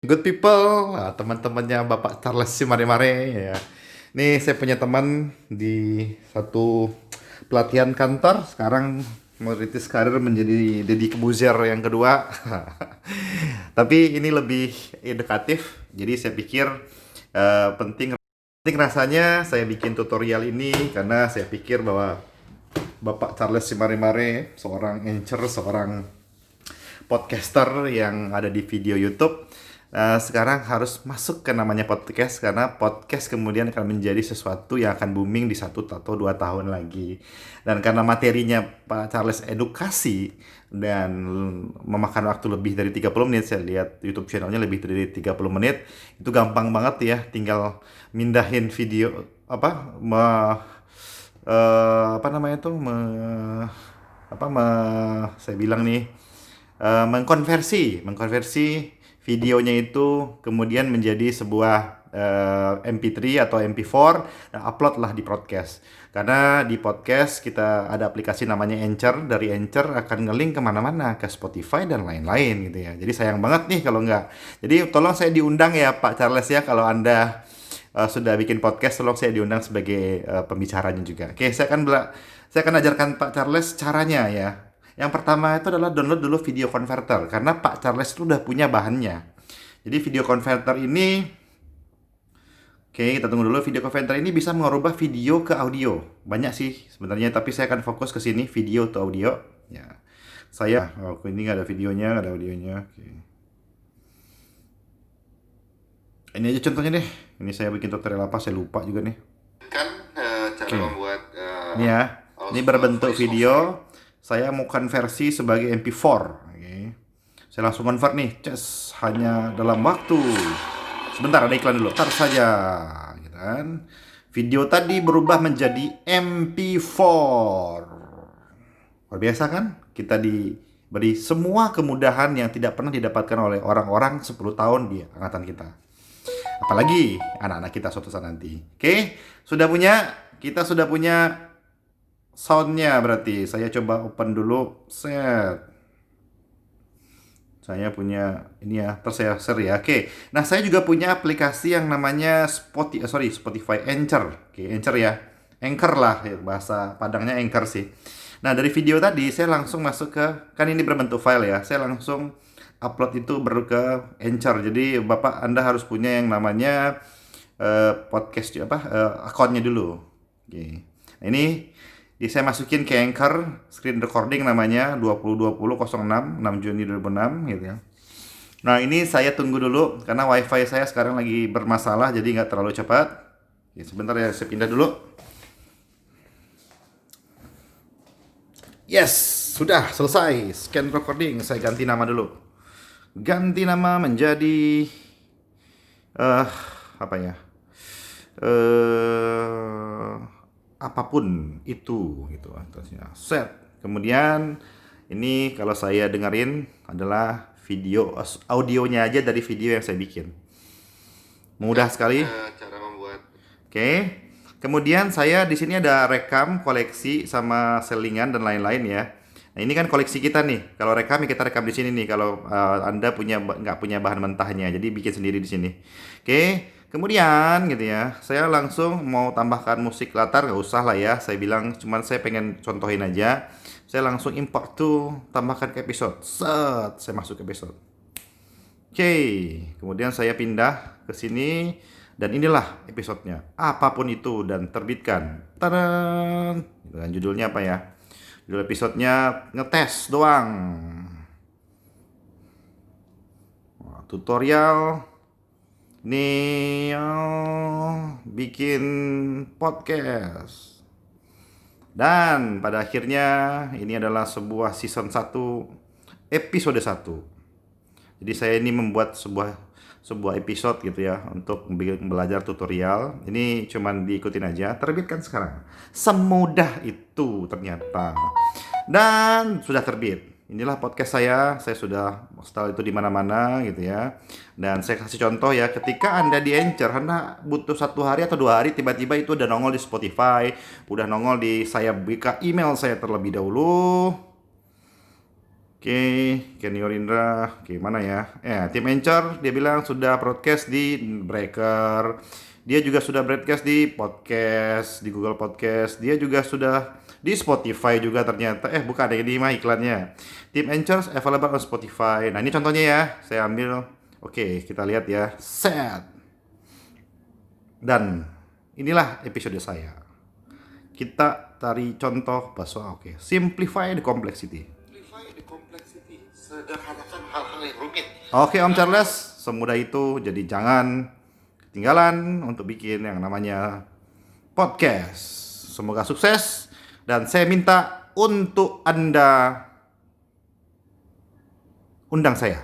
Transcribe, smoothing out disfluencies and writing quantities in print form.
Good people, teman-temannya Bapak Charles Mare-Mare ya. Nih saya punya teman di satu pelatihan kantor, sekarang merintis karir menjadi Deddy Kebuzer yang kedua. Tapi ini lebih edukatif, jadi saya pikir penting rasanya saya bikin tutorial ini karena saya pikir bahwa Bapak Charles Mare-Mare seorang anchor, seorang podcaster yang ada di video YouTube. Sekarang harus masuk ke namanya podcast karena podcast kemudian akan menjadi sesuatu yang akan booming di 1 atau 2 tahun lagi. Dan karena materinya Pak Charles edukasi dan memakan waktu lebih dari 30 menit, saya lihat YouTube channelnya lebih dari 30 menit, itu gampang banget ya, tinggal mindahin video apa apa namanya tuh saya bilang nih mengkonversi videonya itu kemudian menjadi sebuah MP3 atau MP4 dan upload di podcast. Karena di podcast kita ada aplikasi namanya Anchor, dari Anchor akan ngelink kemana-mana, ke Spotify dan lain-lain gitu ya. Jadi sayang banget nih kalau nggak. Jadi tolong saya diundang ya Pak Charles ya, kalau Anda sudah bikin podcast, tolong saya diundang sebagai pembicaranya juga. Oke, saya akan ajarkan Pak Charles caranya ya. Yang pertama itu adalah download dulu video converter karena Pak Charles itu udah punya bahannya. Jadi video converter ini, oke, kita tunggu dulu. Video converter ini bisa merubah video ke audio. Banyak sih sebenarnya, tapi saya akan fokus ke sini, video to audio. Ya, ini nggak ada videonya, nggak ada audionya. Oke. Ini aja contohnya deh. Ini saya bikin tutorial apa, saya lupa juga nih. Kan cara Oke. membuat Ini ya, ini berbentuk video. Saya mau konversi sebagai MP4. Oke. Saya langsung convert nih, hanya dalam waktu. Sebentar, ada iklan dulu. Tar saja, gitu kan. Video tadi berubah menjadi MP4. Luar biasa kan? Kita diberi semua kemudahan yang tidak pernah didapatkan oleh orang-orang 10 tahun di angkatan kita. Apalagi anak-anak kita suatu saat nanti. Oke, kita sudah punya soundnya berarti. Saya coba open dulu. Set. Saya punya ini ya, terus saya share ya. Oke. Nah, saya juga punya aplikasi yang namanya Spotify Anchor. Oke, Anchor ya. Anchor lah ya, bahasa Padangnya Anchor sih. Nah, dari video tadi saya langsung masuk ke, kan ini berbentuk file ya. Saya langsung upload itu ke Anchor. Jadi Bapak Anda harus punya yang namanya podcast akunnya dulu. Oke. Nah, ini saya masukin ke Anchor, screen recording namanya 2020-06, 6 Juni 2006 gitu ya. Nah, ini saya tunggu dulu karena wifi saya sekarang lagi bermasalah, jadi nggak terlalu cepat. Oke, sebentar ya, saya pindah dulu. Yes, sudah selesai scan recording. Saya ganti nama dulu. Ganti nama menjadi eh apa ya? eh Apapun itu gitu atasnya. Set. Kemudian ini kalau saya dengerin adalah audionya aja dari video yang saya bikin. Mudah sekali. cara membuat Oke. Kemudian saya di sini ada rekam, koleksi sama selingan dan lain-lain ya. Nah, ini kan koleksi kita nih. Kalau rekam ya kita rekam di sini nih. Kalau Anda nggak punya bahan mentahnya, jadi bikin sendiri di sini. Oke. Kemudian gitu ya, saya langsung mau tambahkan musik latar, nggak usah lah ya. Saya bilang cuman saya pengen contohin aja. Saya langsung import tuh, tambahkan ke episode. Set, saya masuk ke episode. Oke, kemudian saya pindah ke sini dan inilah episodenya. Apapun itu dan terbitkan. Tadan. Dan judulnya apa ya? Judul episodenya ngetes doang. Tutorial nih bikin podcast. Dan pada akhirnya ini adalah sebuah season 1 episode 1. Jadi saya ini membuat sebuah episode gitu ya untuk belajar tutorial. Ini cuman diikutin aja, terbitkan sekarang. Semudah itu ternyata. Dan sudah terbit. Inilah podcast saya sudah install itu di mana-mana gitu ya. Dan saya kasih contoh ya, ketika Anda di Anchor, Anda butuh 1 hari atau 2 hari, tiba-tiba itu udah nongol di Spotify, udah nongol di, saya buka email saya terlebih dahulu. Oke, Kenny Orindra, oke mana ya? Tim Anchor dia bilang sudah broadcast di Breaker. Dia juga sudah broadcast di podcast, di Google Podcast. Dia juga sudah di Spotify juga ternyata. Bukan, ini mah iklannya. Tim Anchor available on Spotify. Nah, ini contohnya ya. Saya ambil. Oke, kita lihat ya. Set. Dan inilah episode saya. Kita cari contoh bahasa. Oke, simplify the complexity. Sederhanakan hal-hal yang rumit. Oke Om Charles, semudah itu. Jadi jangan ketinggalan untuk bikin yang namanya podcast. Semoga sukses. Dan saya minta untuk Anda undang saya.